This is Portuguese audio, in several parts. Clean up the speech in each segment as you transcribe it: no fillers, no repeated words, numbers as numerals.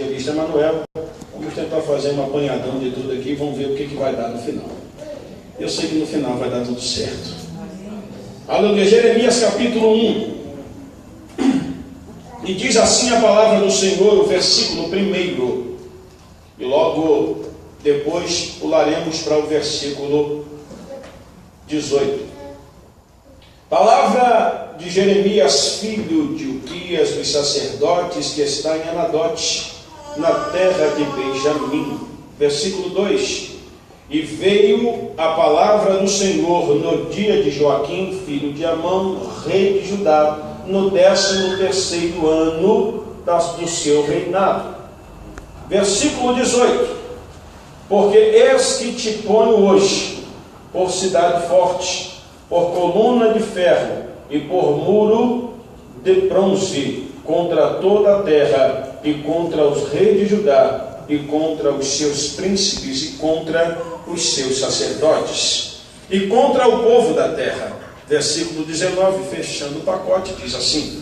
ele disse: Emanuel, vamos tentar fazer um apanhadão de tudo aqui e vamos ver o que vai dar no final. Eu sei que no final vai dar tudo certo. Aleluia. Jeremias capítulo 1. E diz assim a palavra do Senhor, o versículo 1. E logo depois pularemos para o versículo 18. Palavra de Jeremias, filho de Uquias, dos sacerdotes, que está em Anadote, na terra de Benjamim. Versículo 2. E veio a palavra do Senhor no dia de Joaquim, filho de Amão, rei de Judá, no 13º ano do seu reinado. Versículo 18. Porque eis que te ponho hoje por cidade forte, por coluna de ferro e por muro de bronze contra toda a terra, e contra os reis de Judá, e contra os seus príncipes, e contra os seus sacerdotes, e contra o povo da terra. Versículo 19, fechando o pacote, diz assim: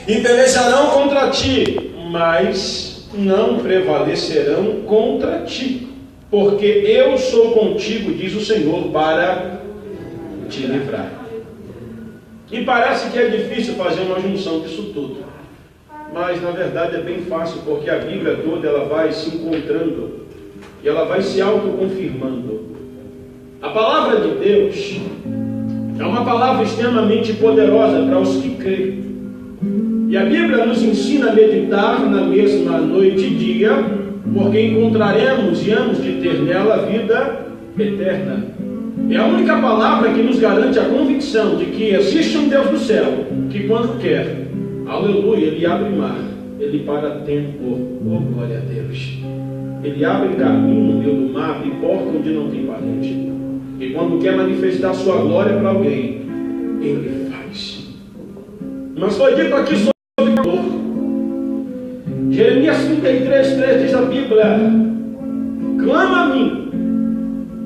e pelejarão contra ti, mas não prevalecerão contra ti, porque eu sou contigo, diz o Senhor, para te livrar. E parece que é difícil fazer uma junção disso tudo, mas na verdade é bem fácil, porque a Bíblia toda ela vai se encontrando e ela vai se autoconfirmando. A palavra de Deus é uma palavra extremamente poderosa para os que creem. E a Bíblia nos ensina a meditar na mesma noite e dia, porque encontraremos e hamos de ter nela a vida eterna. É a única palavra que nos garante a convicção de que existe um Deus do céu, que quando quer, aleluia, Ele abre mar, Ele para tempo, oh glória a Deus. Ele abre caminho no meio do mar e porta onde não tem parede. E quando quer manifestar sua glória para alguém, Ele faz. Mas foi dito aqui sobre dor. Jeremias 33:3 diz a Bíblia: clama a mim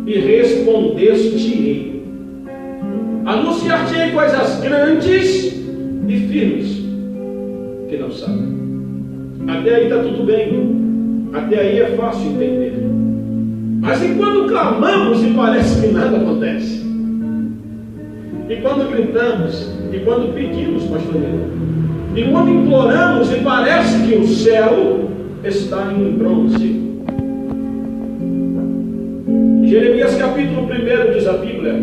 e respondeste-ei. Anunciar-te-ei coisas grandes e firmes que não sabem. Até aí está tudo bem. Até aí é fácil entender. Mas e quando clamamos e parece que nada acontece? E quando gritamos? E quando pedimos, pastor Nilo? E quando imploramos e parece que o céu está em bronze? Jeremias capítulo 1 diz a Bíblia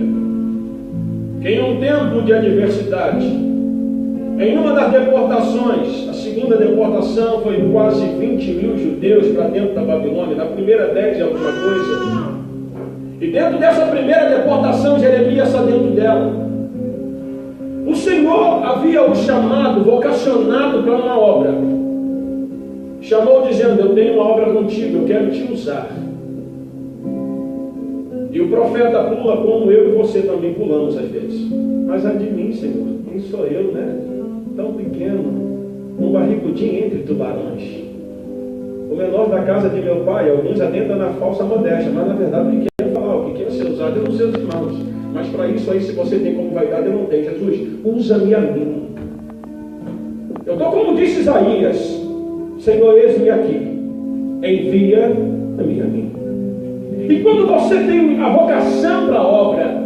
que em um tempo de adversidade, em uma das deportações, a segunda deportação foi quase 20.000 judeus para dentro da Babilônia, na primeira 10 e alguma coisa. E dentro dessa primeira deportação, Jeremias está dentro dela. O Senhor havia o chamado, vocacionado para uma obra. Chamou dizendo: eu tenho uma obra contigo, eu quero te usar. E o profeta pula como eu e você também pulamos às vezes. Mas é de mim, Senhor, quem sou eu, né? Tão pequeno, um barrigudinho entre tubarões, o menor da casa de meu pai. Alguns adentram na falsa modéstia, mas na verdade o que quer falar, o que quer ser usado é nos seus irmãos. Mas para isso aí, se você tem como vaidade, eu não tenho. Jesus, usa-me a mim. Eu estou como disse Isaías: Senhor, eis-me aqui, envia-me a mim. E quando você tem a vocação para a obra,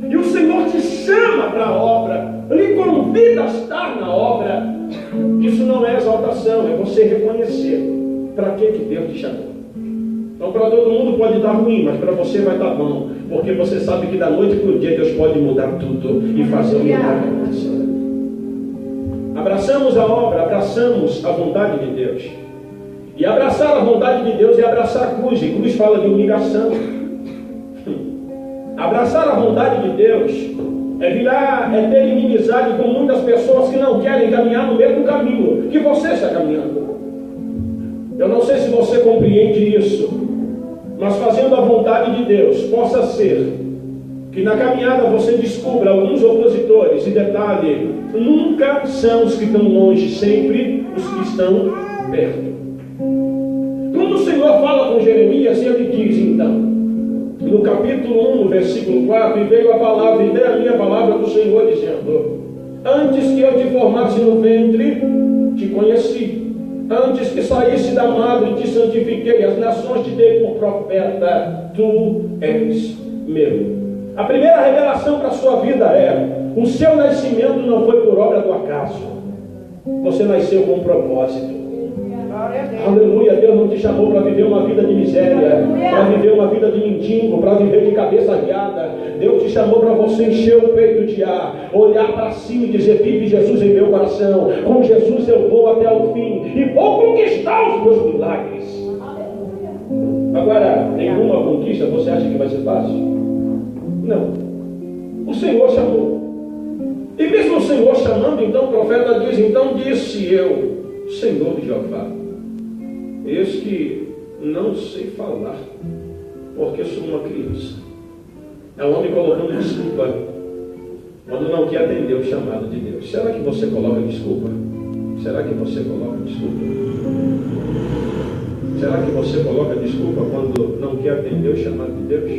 e o Senhor te chama para a obra, lhe convida a estar na obra, isso não é exaltação, é você reconhecer para que Deus te chamou. Então para todo mundo pode dar ruim, mas para você vai dar bom, porque você sabe que da noite para o dia Deus pode mudar tudo e fazer um milagre acontecer. Abraçamos a obra, abraçamos a vontade de Deus. E abraçar a vontade de Deus é abraçar a cruz, e cruz fala de humilhação. Abraçar a vontade de Deus é ter inimizade com muitas pessoas que não querem caminhar no mesmo caminho que você está caminhando. Eu não sei se você compreende isso, mas fazendo a vontade de Deus, possa ser que na caminhada você descubra alguns opositores, e detalhe, nunca são os que estão longe, sempre os que estão perto. Quando o Senhor fala com Jeremias, ele diz então, no capítulo 1, no versículo 4, e veio a minha palavra do Senhor dizendo: antes que eu te formasse no ventre, te conheci, Antes que saísse da madre, te santifiquei, as nações te dei por profeta, tu és meu. A primeira revelação para a sua vida é: o seu nascimento não foi por obra do acaso. Você nasceu com um propósito. Aleluia. Deus não te chamou para viver uma vida de miséria, para viver uma vida de mendigo, para viver de cabeça arriada. Deus te chamou para você encher o peito de ar, olhar para cima e dizer: vive Jesus em meu coração, com Jesus eu vou até o fim e vou conquistar os meus milagres. Agora, nenhuma conquista você acha que vai ser fácil? Não. O Senhor chamou. E mesmo o Senhor chamando, então o profeta diz: então disse eu, Senhor Jeová, eis que não sei falar, porque sou uma criança. É o homem colocando desculpa quando não quer atender o chamado de Deus. Será que você coloca desculpa? Será que você coloca desculpa? Será que você coloca desculpa quando não quer atender o chamado de Deus?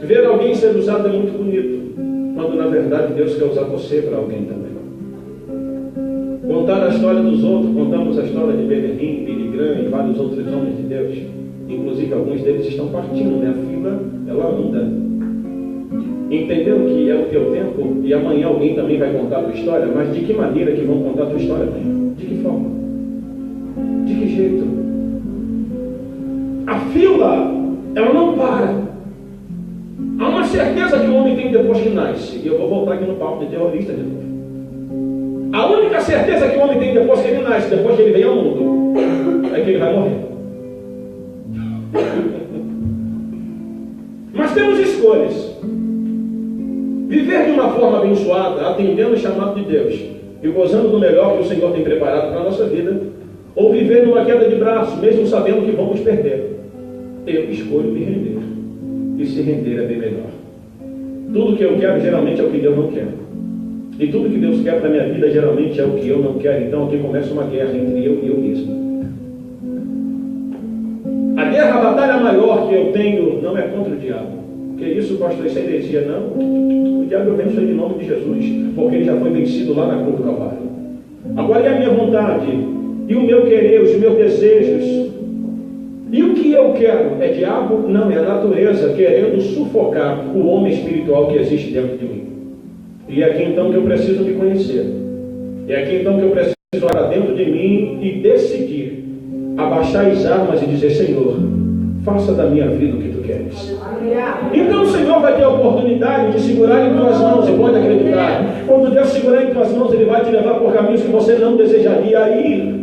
Ver alguém sendo usado é muito bonito, quando na verdade Deus quer usar você para alguém também. Contar a história dos outros, contamos a história de Benerim, Billy Graham e vários outros homens de Deus. Inclusive alguns deles estão partindo, né? A fila, ela anda. Entendeu que é o teu tempo e amanhã alguém também vai contar a tua história, mas de que maneira que vão contar a tua história amanhã? De que forma? De que jeito? A fila, ela não para. Há uma certeza que o homem tem depois que nasce. E eu vou voltar aqui no papo de terrorista de novo. A única certeza que o homem tem depois que ele nasce, depois que ele vem ao mundo, é que ele vai morrer. Mas temos escolhas. Viver de uma forma abençoada, atendendo o chamado de Deus e gozando do melhor que o Senhor tem preparado para a nossa vida, ou viver numa queda de braço, mesmo sabendo que vamos perder. Eu escolho me render. E se render é bem melhor. Tudo que eu quero geralmente é o que Deus não quer. E tudo que Deus quer para a minha vida geralmente é o que eu não quero. Então aqui começa uma guerra entre eu e eu mesmo. A batalha maior que eu tenho não é contra o diabo. Que isso, pastor, isso é heresia. Não. O diabo vence em nome de Jesus, porque ele já foi vencido lá na cruz do Calvário. Agora é a minha vontade, e o meu querer, os meus desejos. E o que eu quero? É diabo? Não, é a natureza querendo sufocar o homem espiritual que existe dentro de mim. E é aqui então que eu preciso me conhecer. É aqui então que eu preciso olhar dentro de mim e decidir abaixar as armas e dizer: Senhor, faça da minha vida o que tu queres. Então o Senhor vai ter a oportunidade de segurar em tuas mãos, e pode acreditar. Quando Deus segurar em tuas mãos, Ele vai te levar por caminhos que você não desejaria ir.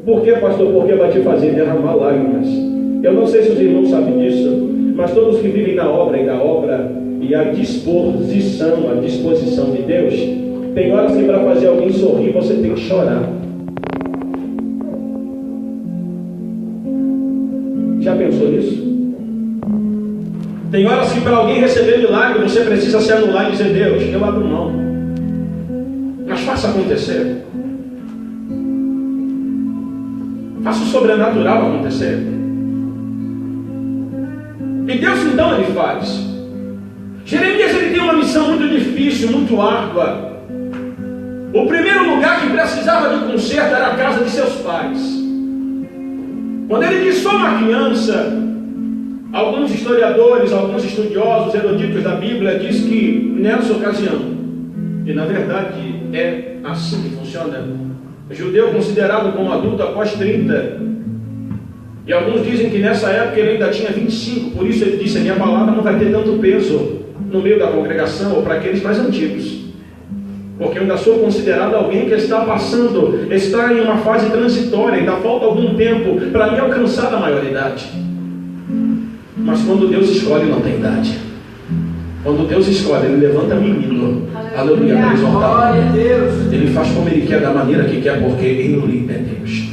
Por quê, pastor? Porque vai te fazer derramar lágrimas. Eu não sei se os irmãos sabem disso, mas todos que vivem na obra e a disposição de Deus, tem horas que para fazer alguém sorrir você tem que chorar. Já pensou nisso? Tem horas que para alguém receber milagre você precisa se anular e dizer: Deus, eu abro mão, mas faça acontecer. Faça o sobrenatural acontecer. E Deus então Ele faz. Jeremias ele tem uma missão muito difícil, muito árdua. O primeiro lugar que precisava de conserto era a casa de seus pais. Quando ele diz só uma criança, alguns historiadores, alguns estudiosos, eruditos da Bíblia diz que nessa ocasião, e na verdade é assim que funciona, judeu considerado como adulto após 30, e alguns dizem que nessa época ele ainda tinha 25, por isso ele disse: a minha palavra não vai ter tanto peso no meio da congregação ou para aqueles mais antigos, porque eu ainda sou considerado alguém que está passando, está em uma fase transitória, ainda falta algum tempo para me alcançar a maioridade. Mas quando Deus escolhe, não tem idade. Quando Deus escolhe, Ele levanta menino, aleluia, para exortar. Ele faz como Ele quer, da maneira que quer, porque Ele é Deus.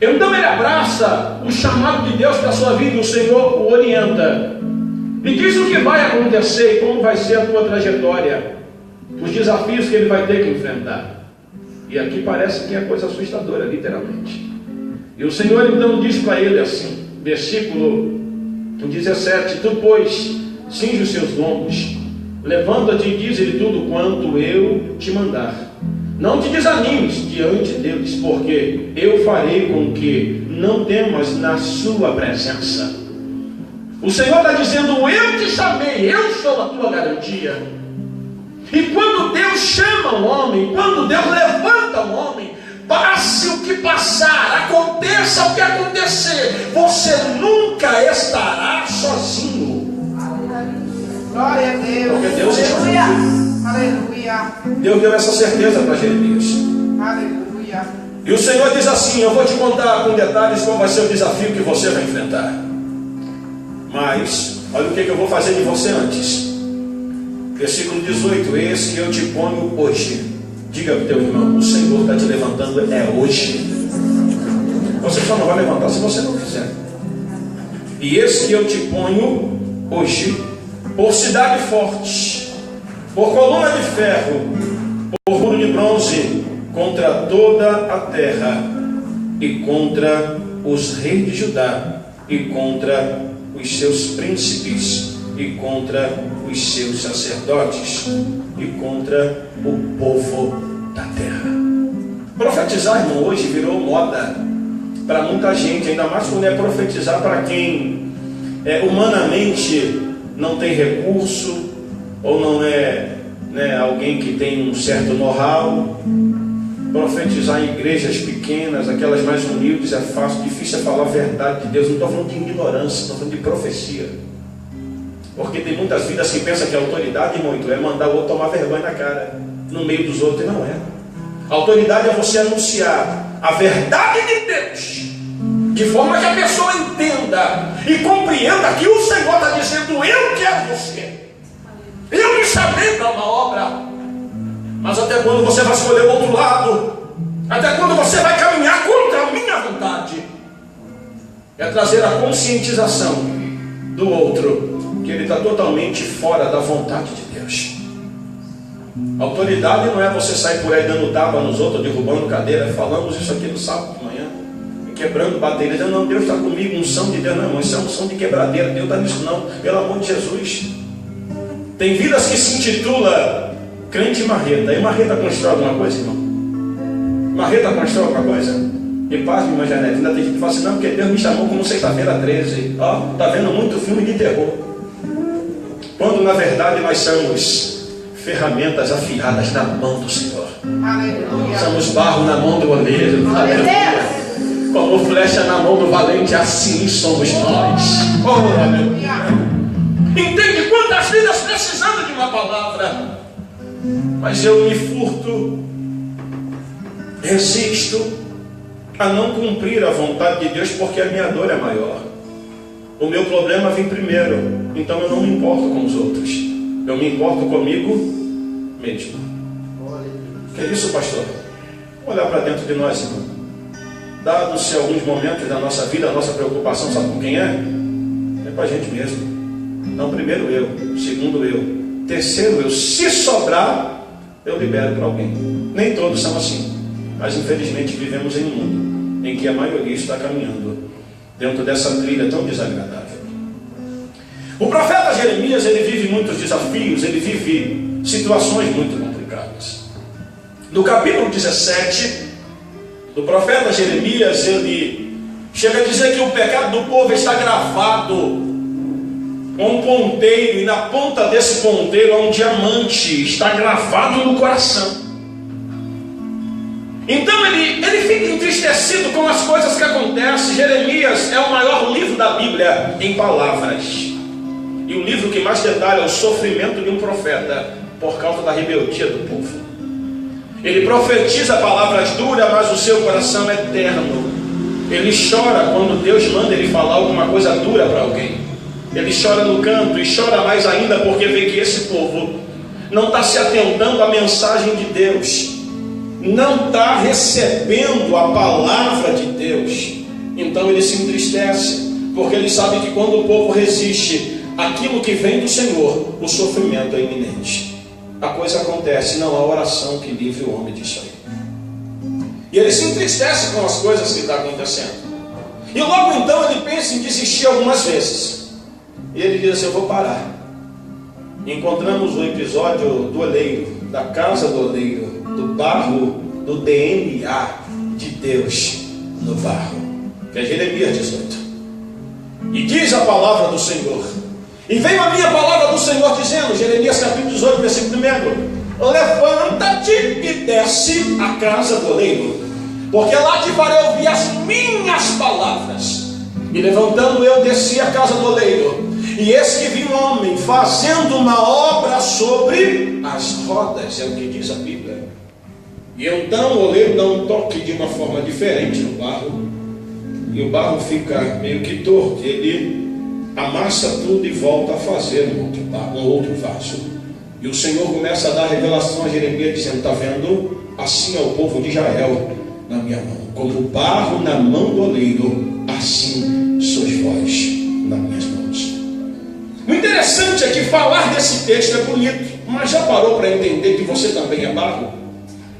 Então Ele abraça o chamado de Deus para a sua vida, e o Senhor o orienta. E diz o que vai acontecer e como vai ser a tua trajetória, os desafios que Ele vai ter que enfrentar. E aqui parece que é coisa assustadora, literalmente. E o Senhor então diz para ele assim, versículo 17: tu, pois, cinge os seus lombos, levanta-te e diz-lhe tudo quanto eu te mandar. Não te desanimes diante deles, porque eu farei com que não temas na sua presença. O Senhor está dizendo: eu te chamei, eu sou a tua garantia. E quando Deus chama o homem, quando Deus levanta o homem, passe o que passar, aconteça o que acontecer, você nunca estará sozinho. Glória a Deus. Porque Deus está contigo. Aleluia. Deus deu essa certeza para Jeremias. Aleluia. E o Senhor diz assim: eu vou te contar com detalhes qual vai ser o desafio que você vai enfrentar. Mas, olha o que eu vou fazer de você antes. Versículo 18: eis que eu te ponho hoje. Diga para o teu irmão: o Senhor está te levantando hoje. Você só não vai levantar se você não quiser. E eis que eu te ponho hoje por cidade forte, por coluna de ferro, por muro de bronze, contra toda a terra, e contra os reis de Judá, e contra os seus príncipes, e contra os seus sacerdotes, e contra o povo da terra. Profetizar, irmão, hoje virou moda para muita gente, ainda mais quando é profetizar para quem humanamente não tem recurso, ou não é alguém que tem um certo know-how. Profetizar em igrejas pequenas, aquelas mais humildes, é fácil. Difícil é falar a verdade de Deus. Não estou falando de ignorância, estou falando de profecia. Porque tem muitas vidas que pensam que a autoridade, muito, é mandar o outro tomar vergonha na cara, no meio dos outros, e não é. A autoridade é você anunciar a verdade de Deus, de forma que a pessoa entenda e compreenda que o Senhor está dizendo: eu quero você, eu me chamei para uma obra. Mas até quando você vai escolher o outro lado? Até quando você vai caminhar contra a minha vontade? É trazer a conscientização do outro que ele está totalmente fora da vontade de Deus. Autoridade não é você sair por aí dando tapa nos outros, derrubando cadeira. Falamos isso aqui no sábado de manhã, quebrando bateria. Não, Deus está comigo, unção de Deus. Não, isso é unção de quebradeira. Deus está nisso não, pelo amor de Jesus. Tem vidas que se intitula crente marreta. E marreta constrói alguma coisa, irmão? Marreta constrói alguma coisa? E paz, minha Janete, ainda tem gente que fala assim: não, porque Deus me chamou como sexta-feira 13. Ó, está vendo muito filme de terror. Quando na verdade nós somos ferramentas afiadas na mão do Senhor. Aleluia. Somos barro na mão do oleiro. Aleluia. Como flecha na mão do valente, assim somos nós. Oh, aleluia. Entende quantas vidas precisando de uma palavra? Mas eu me furto, resisto a não cumprir a vontade de Deus, porque a minha dor é maior. O meu problema vem primeiro, então eu não me importo com os outros, eu me importo comigo mesmo. Que é isso, pastor? Vamos olhar para dentro de nós, irmão. Dados-se alguns momentos da nossa vida, a nossa preocupação, sabe com quem é? É com a gente mesmo. Não, primeiro eu, segundo eu, terceiro eu. Se sobrar, eu libero para alguém. Nem todos são assim, mas infelizmente vivemos em um mundo em que a maioria está caminhando dentro dessa trilha tão desagradável. O profeta Jeremias, ele vive muitos desafios, ele vive situações muito complicadas. No capítulo 17 do profeta Jeremias, ele chega a dizer que o pecado do povo está gravado com um ponteiro, e na ponta desse ponteiro há um diamante, está gravado no coração. Então ele fica entristecido com as coisas que acontecem. Jeremias é o maior livro da Bíblia em palavras, e o livro que mais detalha o sofrimento de um profeta por causa da rebeldia do povo. Ele profetiza palavras duras, mas o seu coração é terno. Ele chora quando Deus manda ele falar alguma coisa dura para alguém. Ele chora no canto, e chora mais ainda porque vê que esse povo não está se atentando à mensagem de Deus, não está recebendo a palavra de Deus. Então ele se entristece, porque ele sabe que quando o povo resiste àquilo que vem do Senhor, o sofrimento é iminente. A coisa acontece, não há oração que livre o homem disso aí. E ele se entristece com as coisas que estão acontecendo, e logo então ele pensa em desistir algumas vezes. E ele diz assim: eu vou parar. Encontramos o episódio do oleiro, da casa do oleiro. do barro, do DNA de Deus no barro. Que é Jeremias 18. E diz a palavra do Senhor. E veio a minha palavra do Senhor dizendo, Jeremias capítulo 18, versículo 1: levanta-te e desce à casa do oleiro, porque lá te farei ouvir as minhas palavras. E levantando eu desci à casa do oleiro, e eis que vi um homem fazendo uma obra sobre as rodas, é o que diz a Bíblia. E então o oleiro dá um toque de uma forma diferente no barro, e o barro fica meio que torto. Ele amassa tudo e volta a fazer um outro vaso. E o Senhor começa a dar revelação a Jeremias, dizendo: está vendo? Assim é o povo de Israel na minha mão, como o barro na mão do oleiro, assim sois vós nas minhas mãos. O interessante é que falar desse texto é bonito, mas já parou para entender que você também é barro?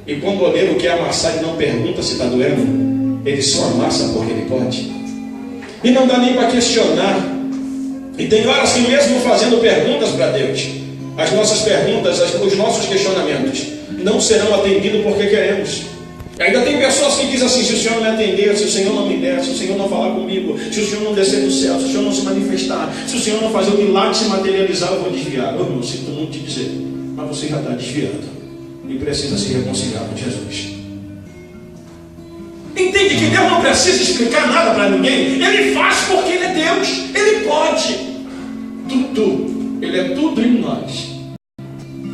E quando o oleiro quer amassar, ele não pergunta se está doendo, ele só amassa porque ele pode. E não dá nem para questionar. E tem horas que mesmo fazendo perguntas para Deus, as nossas perguntas, os nossos questionamentos não serão atendidos porque queremos. Ainda tem pessoas que dizem assim: se o Senhor não me atender, se o Senhor não me der, se o Senhor não falar comigo, se o Senhor não descer do céu, se o Senhor não se manifestar, se o Senhor não fazer o milagre se materializar, eu vou desviar. Eu não sinto muito te dizer, mas você já está desviando e precisa se reconciliar com Jesus. Entende que Deus não precisa explicar nada para ninguém. Ele faz porque Ele é Deus. Ele pode tudo. Ele é tudo em nós.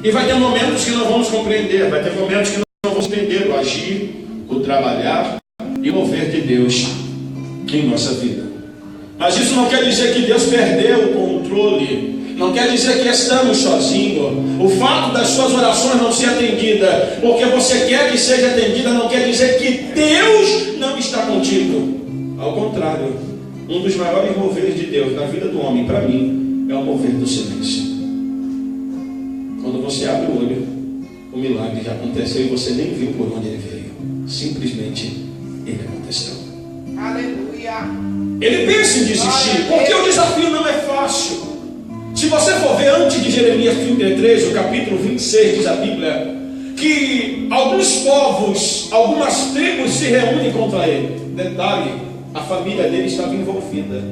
E vai ter momentos que não vamos compreender, vai ter momentos que não vamos entender o agir, o trabalhar e o mover de Deus em nossa vida. Mas isso não quer dizer que Deus perdeu o controle. Não quer dizer que estamos sozinhos. O fato das suas orações não ser atendida porque você quer que seja atendida, não quer dizer que Deus não está contigo. Ao contrário, um dos maiores moveres de Deus na vida do homem, para mim, é o mover do silêncio. Quando você abre o olho, o milagre já aconteceu e você nem viu por onde ele veio. Simplesmente ele aconteceu. Aleluia. Ele pensa em desistir, porque o desafio não é fácil. Se você for ver antes de Jeremias 33, o capítulo 26, diz a Bíblia que alguns povos, algumas tribos se reúnem contra ele. Detalhe, a família dele estava envolvida.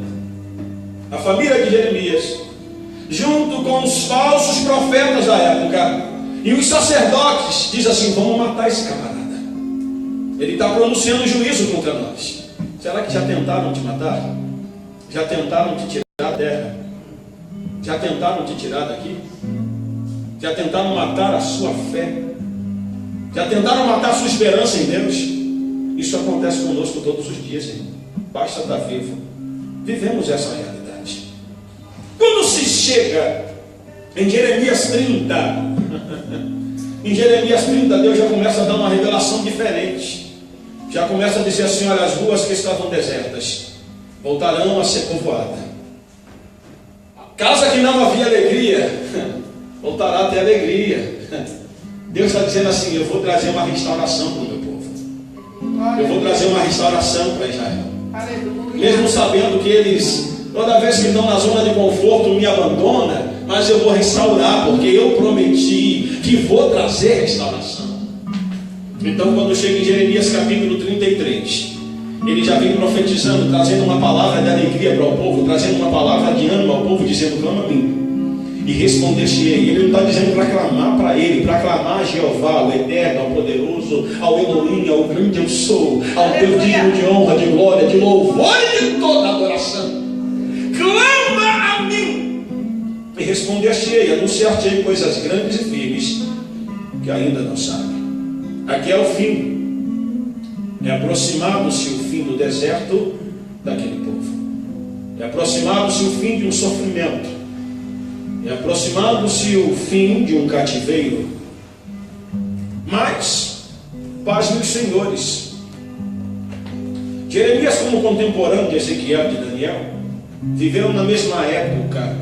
A família de Jeremias, junto com os falsos profetas da época, e os sacerdotes, diz assim: vamos matar esse camarada. Ele está pronunciando juízo contra nós. Será que já tentaram te matar? Já tentaram te tirar da terra? Já tentaram te tirar daqui? Já tentaram matar a sua fé? Já tentaram matar a sua esperança em Deus? Isso acontece conosco todos os dias, irmão. Basta estar vivo. Vivemos essa realidade. Quando se chega em Jeremias 30, em Jeremias 30, Deus já começa a dar uma revelação diferente. Já começa a dizer assim: olha, as ruas que estavam desertas voltarão a ser povoadas. Casa que não havia alegria, voltará a ter alegria. Deus está dizendo assim: eu vou trazer uma restauração para o meu povo. Eu vou trazer uma restauração para Israel. Aleluia. Mesmo sabendo que eles, toda vez que estão na zona de conforto, me abandonam, mas eu vou restaurar, porque eu prometi que vou trazer restauração. Então, quando chega em Jeremias capítulo 33, ele já vem profetizando, trazendo uma palavra de alegria para o povo, trazendo uma palavra de ânimo ao povo, dizendo: clama a mim e responder-te-ei. Ele não está dizendo para clamar para ele, para clamar a Jeová, o eterno, ao poderoso, ao Elohim, ao grande eu sou, ao teu digno de honra, de glória, de louvor e de toda adoração. Clama a mim e responder-te-ei, anunciar-te-ei coisas grandes e firmes que ainda não sabe. Aqui é o fim. É aproximado-se o fim do deserto daquele povo. É aproximado-se o fim de um sofrimento. É aproximado-se o fim de um cativeiro. Mas, pasmem os senhores, Jeremias, como contemporâneo de Ezequiel e de Daniel, viveram na mesma época.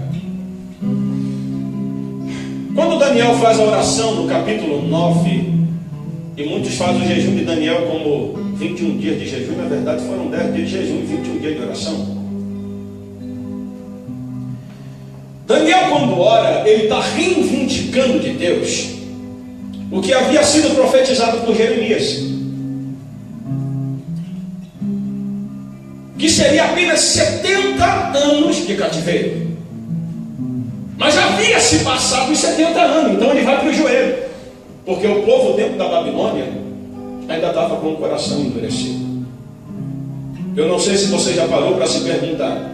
Quando Daniel faz a oração no capítulo 9, e muitos fazem o jejum de Daniel como 21 dias de jejum, na verdade foram 10 dias de jejum e 21 dias de oração. Daniel, quando ora, ele está reivindicando de Deus o que havia sido profetizado por Jeremias, que seria apenas 70 anos de cativeiro. Mas já havia se passado os 70 anos, então ele vai para o joelho, porque o povo dentro da Babilônia ainda estava com o coração endurecido. Eu não sei se você já parou para se perguntar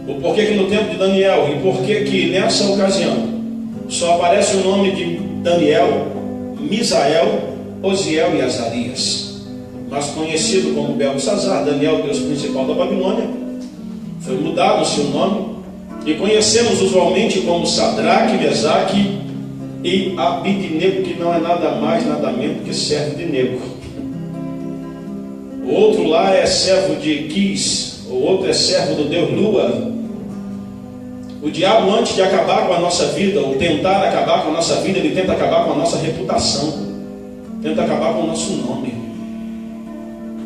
o porquê que no tempo de Daniel e porquê que nessa ocasião só aparece o nome de Daniel, Misael, Osiel e Azarias, mas conhecido como Beltesazar, Daniel, deus principal da Babilônia. Foi mudado o seu nome e conhecemos usualmente como Sadraque, Mesaque e Abidnego, que não é nada mais, nada menos que servo de Nego. O outro lá é servo de Quis, o outro é servo do deus Lua. O diabo, antes de acabar com a nossa vida, ou tentar acabar com a nossa vida, ele tenta acabar com a nossa reputação, tenta acabar com o nosso nome.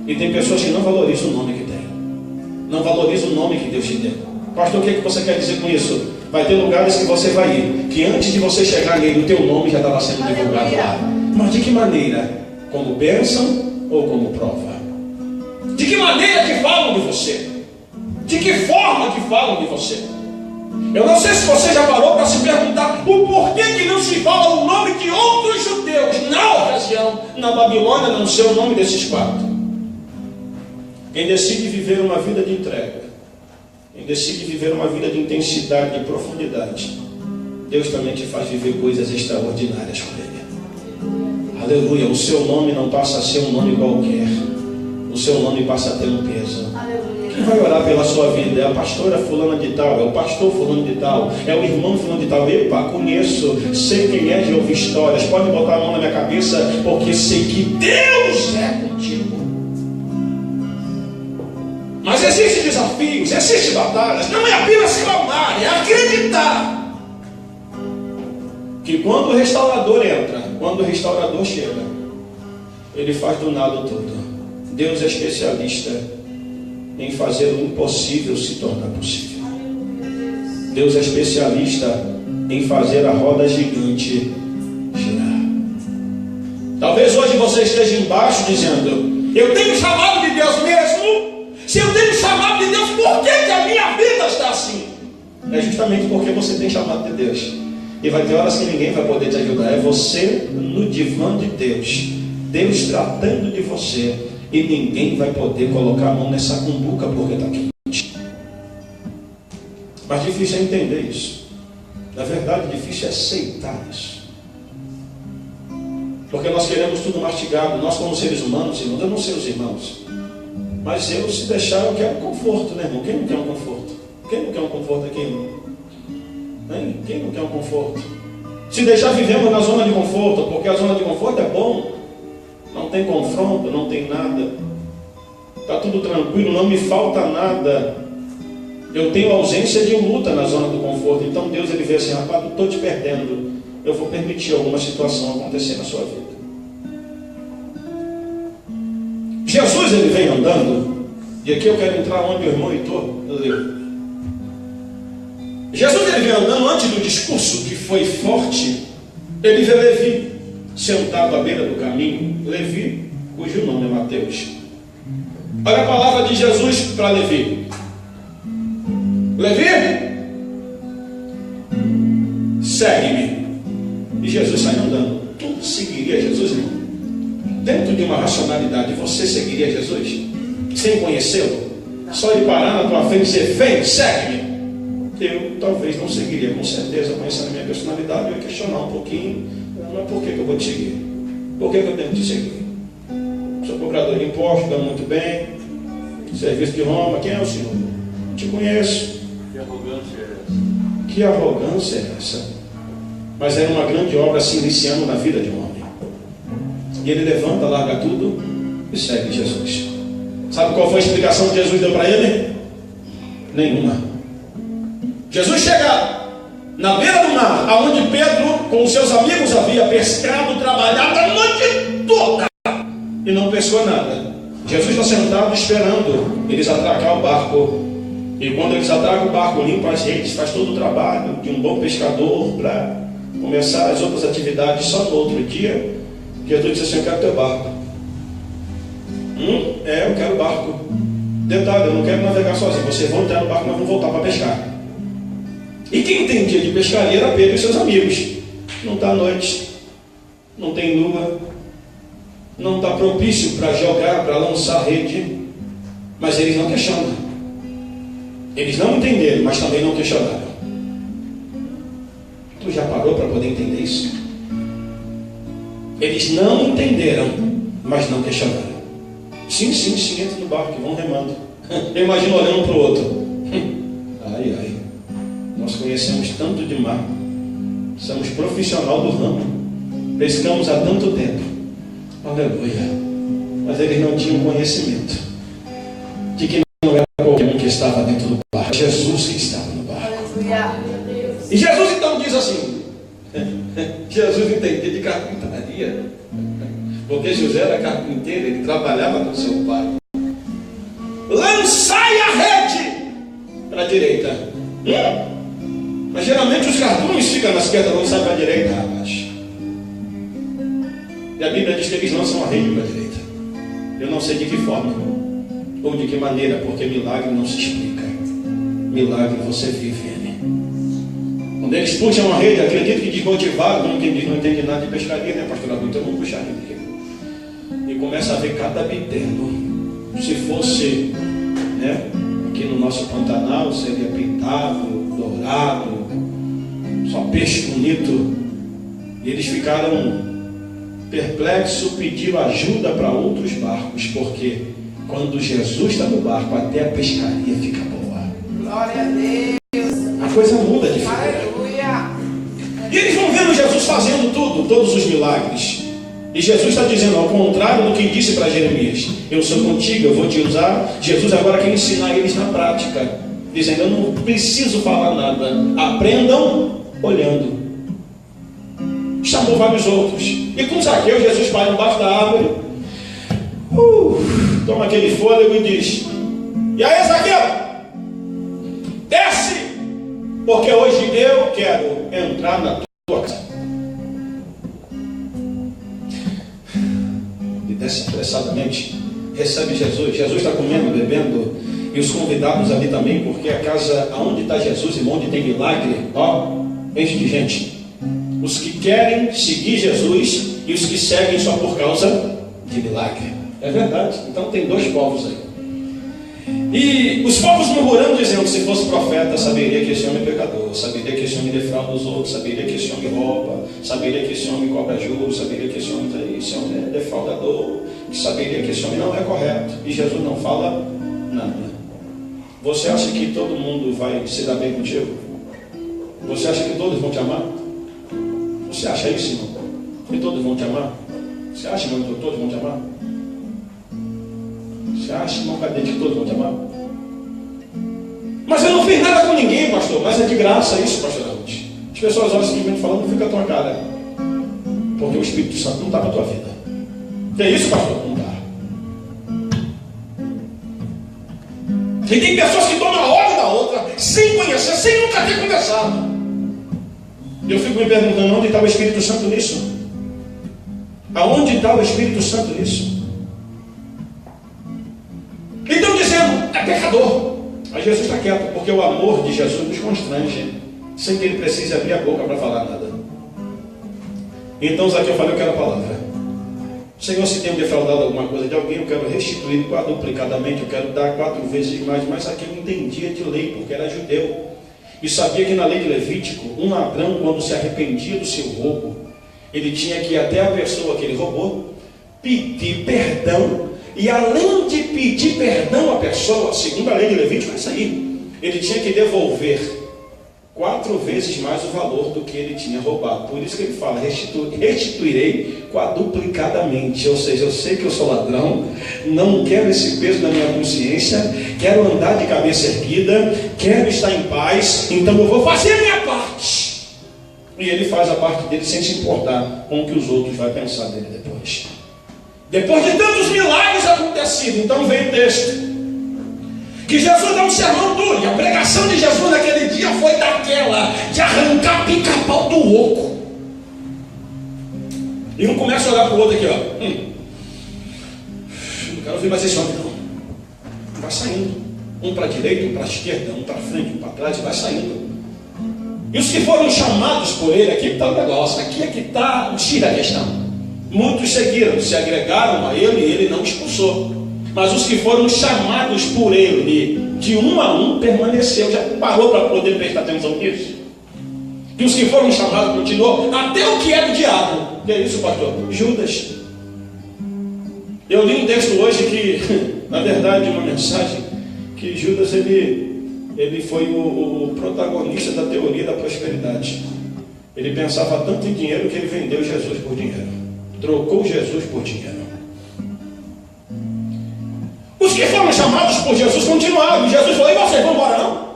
E tem pessoas que não valorizam o nome que tem, não valorizam o nome que Deus te deu. Pastor, o que você quer dizer com isso? Vai ter lugares que você vai ir, que antes de você chegar nele, o teu nome já estava sendo divulgado lá. Mas de que maneira? Como bênção ou como prova? De que maneira que falam de você? De que forma que falam de você? Eu não sei se você já parou para se perguntar o porquê que não se fala o nome de outros judeus na ocasião, na Babilônia, não ser o nome desses quatro. Quem decide viver uma vida de entrega, quem decide viver uma vida de intensidade, de profundidade, Deus também te faz viver coisas extraordinárias com Ele. Aleluia. O seu nome não passa a ser um nome qualquer, o seu nome passa a ter um peso. Quem vai orar pela sua vida? É a pastora fulana de tal, é o pastor fulano de tal, é o irmão fulano de tal. Epa, conheço, sei quem é, de ouvir histórias. Pode botar a mão na minha cabeça, porque sei que Deus é contigo. Mas existem desafios, existem batalhas. Não é apenas clamar, é acreditar que quando o restaurador entra, quando o restaurador chega, ele faz do nada tudo. Deus é especialista em fazer o impossível se tornar possível. Deus é especialista em fazer a roda gigante girar. Talvez hoje você esteja embaixo dizendo: eu tenho chamado de Deus mesmo? Se eu tenho chamado de Deus, por que a minha vida está assim? É justamente porque você tem chamado de Deus. E vai ter horas que ninguém vai poder te ajudar. É você no divã de Deus, Deus tratando de você, e ninguém vai poder colocar a mão nessa cumbuca porque está quente. Mas difícil é entender isso. Na verdade, difícil é aceitar isso. Porque nós queremos tudo mastigado. Nós, como seres humanos, irmãos, eu não sei os irmãos, mas eu, se deixar, eu quero conforto, né, irmão? Quem não quer um conforto? Quem não quer um conforto aqui, irmão? Hein? Quem não quer um conforto? Se deixar, vivemos na zona de conforto, porque a zona de conforto é bom. Não tem confronto, não tem nada. Está tudo tranquilo, não me falta nada. Eu tenho ausência de luta na zona do conforto. Então Deus, ele vê assim: rapaz, eu estou te perdendo. Eu vou permitir alguma situação acontecer na sua vida. Jesus, ele vem andando. E aqui eu quero entrar onde o irmão Heitor leu. Jesus, ele vem andando antes do discurso que foi forte. Ele vê Levi sentado à beira do caminho. Levi, cujo nome é Mateus. Olha a palavra de Jesus para Levi: Levi, segue-me. E Jesus sai andando. Tu seguiria Jesus, irmão? Dentro de uma racionalidade, você seguiria Jesus sem conhecê-lo? Só ele parar na tua frente e dizer: vem, segue-me. Eu talvez não seguiria, com certeza, conhecendo a minha personalidade, eu ia questionar um pouquinho. Mas por que eu vou te seguir? Por que eu tenho que te seguir? Sou cobrador de impostos, ganho muito bem, serviço de Roma. Quem é o Senhor? Não te conheço. Que arrogância é essa? Que arrogância é essa? Mas era uma grande obra se iniciando na vida de um homem. E ele levanta, larga tudo e segue Jesus. Sabe qual foi a explicação que Jesus deu para ele? Nenhuma. Jesus chega na beira do mar, aonde Pedro, com seus amigos, havia pescado, trabalhado a noite toda e não pescou nada. Jesus está sentado esperando eles atracar o barco. E quando eles atracam o barco, limpa as redes, faz todo o trabalho de um bom pescador para começar as outras atividades só no outro dia, Jesus disse assim: eu quero teu barco. Eu quero barco. Detalhe, eu não quero navegar sozinho. Vocês vão entrar no barco, mas vão voltar para pescar. E quem entendia de pescaria era Pedro e seus amigos. Não está à noite, não tem lua, não está propício para jogar, para lançar rede. Mas eles não questionam. Eles não entenderam, mas também não questionaram. Tu já parou para poder entender isso? Eles não entenderam, mas não questionaram. Sim, entra no barco, vão remando. Eu imagino olhando para o outro. Ai, nós conhecemos tanto de mar, somos profissional do ramo, pescamos há tanto tempo. Aleluia. Mas eles não tinham conhecimento de que não era qualquer um que estava dentro do barco, Jesus que estava no barco. E Jesus então diz assim, Jesus entendia de carpintaria, porque José era carpinteiro, ele trabalhava com seu pai. Lançai a rede para a direita. Mas geralmente os cardumes ficam na esquerda, lançai para a direita, rapaz. E a Bíblia diz que eles lançam a rede para a direita. Eu não sei de que forma ou de que maneira, porque milagre não se explica. Milagre você vive ele. Quando eles puxam a rede, acredito que desmotivado, como quem diz, não entende nada de pescaria, né, pastor? Então vamos puxar a rede. E começa a ver cada bitelo. Se fosse, né, aqui no nosso Pantanal, seria pintado, dourado, só peixe bonito. E eles ficaram perplexos, pediram ajuda para outros barcos, porque quando Jesus está no barco, até a pescaria fica boa. Glória a Deus. A coisa muda de figura. Aleluia. E eles vão vendo Jesus fazendo tudo, todos os milagres. E Jesus está dizendo, ao contrário do que disse para Jeremias: eu sou contigo, eu vou te usar. Jesus agora quer ensinar eles na prática, dizendo: eu não preciso falar nada, aprendam olhando. Chamou vários outros. E com Zaqueu, Jesus para embaixo da árvore, toma aquele fôlego e diz: e aí, Zaqueu, desce, porque hoje eu quero entrar na tua casa. E desce apressadamente, recebe Jesus. Jesus está comendo, bebendo, e os convidados ali também, porque a casa onde está Jesus e onde tem milagre, enche de gente. Os que querem seguir Jesus e os que seguem só por causa de milagre. É verdade. Então tem dois povos aí. E os povos murmurando, dizendo: se fosse profeta, saberia que esse homem é pecador, saberia que esse homem defrauda os outros, saberia que esse homem rouba, saberia que esse homem cobra juros, saberia que esse homem é defraudador, saberia que esse homem não é correto. E Jesus não fala nada. Você acha que todo mundo vai se dar bem contigo? Você acha que todos vão te amar? Você acha isso, irmão? Que todos vão te amar? Você acha, irmão, que todos vão te amar? Você acha, irmão, cadê que todos vão te amar? Mas eu não fiz nada com ninguém, pastor. Mas é de graça isso, pastor Araújo. As pessoas olham simplesmente falando: não fica a tua cara, porque o Espírito Santo não está para a tua vida. Que é isso, pastor? Não está. E tem pessoas que tomam a ordem da outra, sem conhecer, sem nunca ter conversado. Eu fico me perguntando: onde está o Espírito Santo nisso? Aonde está o Espírito Santo nisso? Então dizendo: é pecador. Mas Jesus está quieto, porque o amor de Jesus nos constrange, sem que ele precise abrir a boca para falar nada. Então Zaqueu falou: eu quero a palavra. Senhor, se tenho defraudado alguma coisa de alguém, eu quero restituir quadruplicadamente, eu quero dar 4 vezes mais. Mas Zaqueu entendia de lei, porque era judeu, e sabia que na lei de Levítico, um ladrão, quando se arrependia do seu roubo, ele tinha que ir até a pessoa que ele roubou, pedir perdão. E além de pedir perdão à pessoa, segundo a lei de Levítico, é isso aí, ele tinha que devolver 4 vezes mais o valor do que ele tinha roubado. Por isso que ele fala: restituirei quadruplicadamente. Ou seja, eu sei que eu sou ladrão, não quero esse peso na minha consciência, quero andar de cabeça erguida, quero estar em paz, então eu vou fazer a minha parte. E ele faz a parte dele sem se importar com o que os outros vão pensar dele depois. Depois de tantos milagres acontecidos, então vem o texto que Jesus dá um sermão duro. E a pregação de Jesus naquele dia foi daquela de arrancar pica-pau do oco. E um começa a olhar para o outro aqui, ó. Não quero ver mais esse homem, não. Vai saindo. Um para a direita, um para a esquerda, um para frente, um para trás, e vai saindo. E os que foram chamados por ele, aqui está o negócio, aqui é que está o X da questão. Muitos seguiram, se agregaram a ele e ele não expulsou. Mas os que foram chamados por ele, de um a um, permaneceu. Já parou para poder prestar atenção nisso? Que os que foram chamados continuou, até o que é do diabo. Que é isso, pastor? Judas. Eu li um texto hoje que, na verdade, uma mensagem, que Judas, ele foi o protagonista da teoria da prosperidade. Ele pensava tanto em dinheiro que ele vendeu Jesus por dinheiro. Trocou Jesus por dinheiro. Os que foram chamados por Jesus continuaram. Jesus falou: e vocês vão embora não?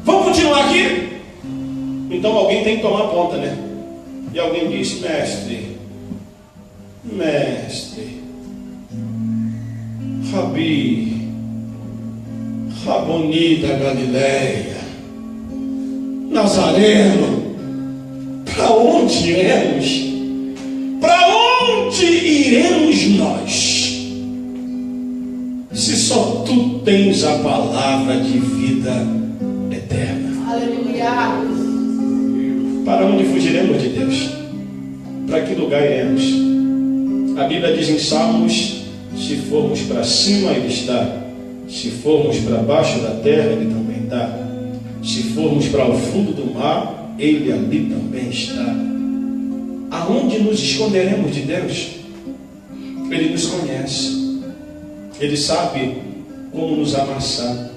Vamos continuar aqui? Então alguém tem que tomar conta, né? E alguém disse: mestre, Rabi, Raboni da Galileia, Nazareno, para onde iremos? Para onde iremos nós? Se só tu tens a palavra de vida eterna. Aleluia. Para onde fugiremos de Deus? Para que lugar iremos? A Bíblia diz em Salmos: se formos para cima, Ele está. Se formos para baixo da terra, Ele também está. Se formos para o fundo do mar, Ele ali também está. Aonde nos esconderemos de Deus? Ele nos conhece. Ele sabe como nos amassar.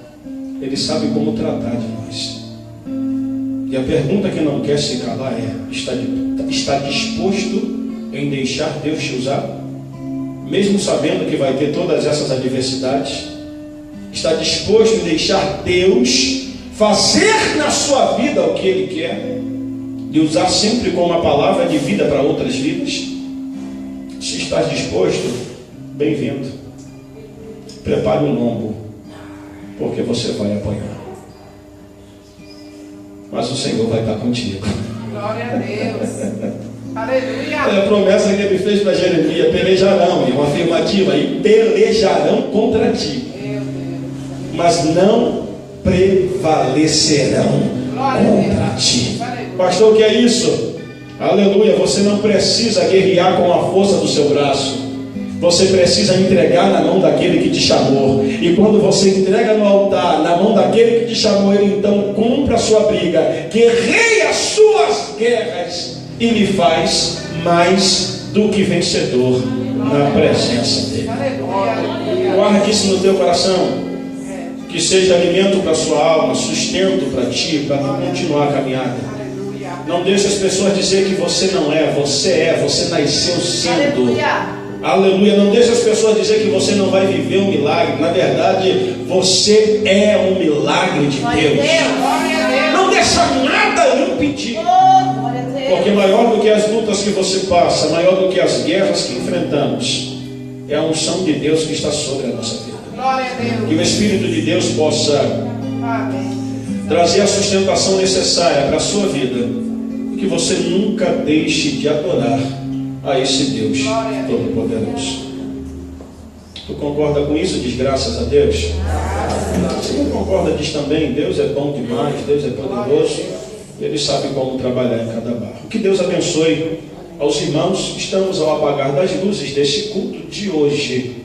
Ele sabe como tratar de nós. E a pergunta que não quer se calar é: está disposto em deixar Deus te usar? Mesmo sabendo que vai ter todas essas adversidades? Está disposto em deixar Deus fazer na sua vida o que Ele quer? E usar sempre como uma palavra de vida para outras vidas? Se está disposto, bem-vindo. Prepare um lombo, porque você vai apanhar. Mas o Senhor vai estar contigo. Glória a Deus. Aleluia. É a promessa que Ele fez para Jeremias: pelejarão, é uma afirmativa, e pelejarão contra ti, mas não prevalecerão contra ti. Pastor, o que é isso? Aleluia. Você não precisa guerrear com a força do seu braço. Você precisa entregar na mão daquele que te chamou. E quando você entrega no altar, na mão daquele que te chamou, Ele então cumpre a sua briga, guerreia as suas guerras e lhe faz mais do que vencedor na presença dEle. Guarda isso no teu coração, que seja alimento para a sua alma, sustento para ti, para continuar a caminhada. Não deixe as pessoas dizer que você não é, você nasceu sendo. Aleluia. Não deixe as pessoas dizer que você não vai viver um milagre. Na verdade, você é um milagre de Deus. Não deixa nada impedir. Porque maior do que as lutas que você passa, maior do que as guerras que enfrentamos, é a unção de Deus que está sobre a nossa vida. Que o Espírito de Deus possa trazer a sustentação necessária para a sua vida. E que você nunca deixe de adorar a esse Deus Todo-Poderoso. Tu concorda com isso? Diz graças a Deus. Se não concorda, diz também: Deus é bom demais, Deus é poderoso, Ele sabe como trabalhar em cada barro. Que Deus abençoe aos irmãos. Estamos ao apagar das luzes desse culto de hoje.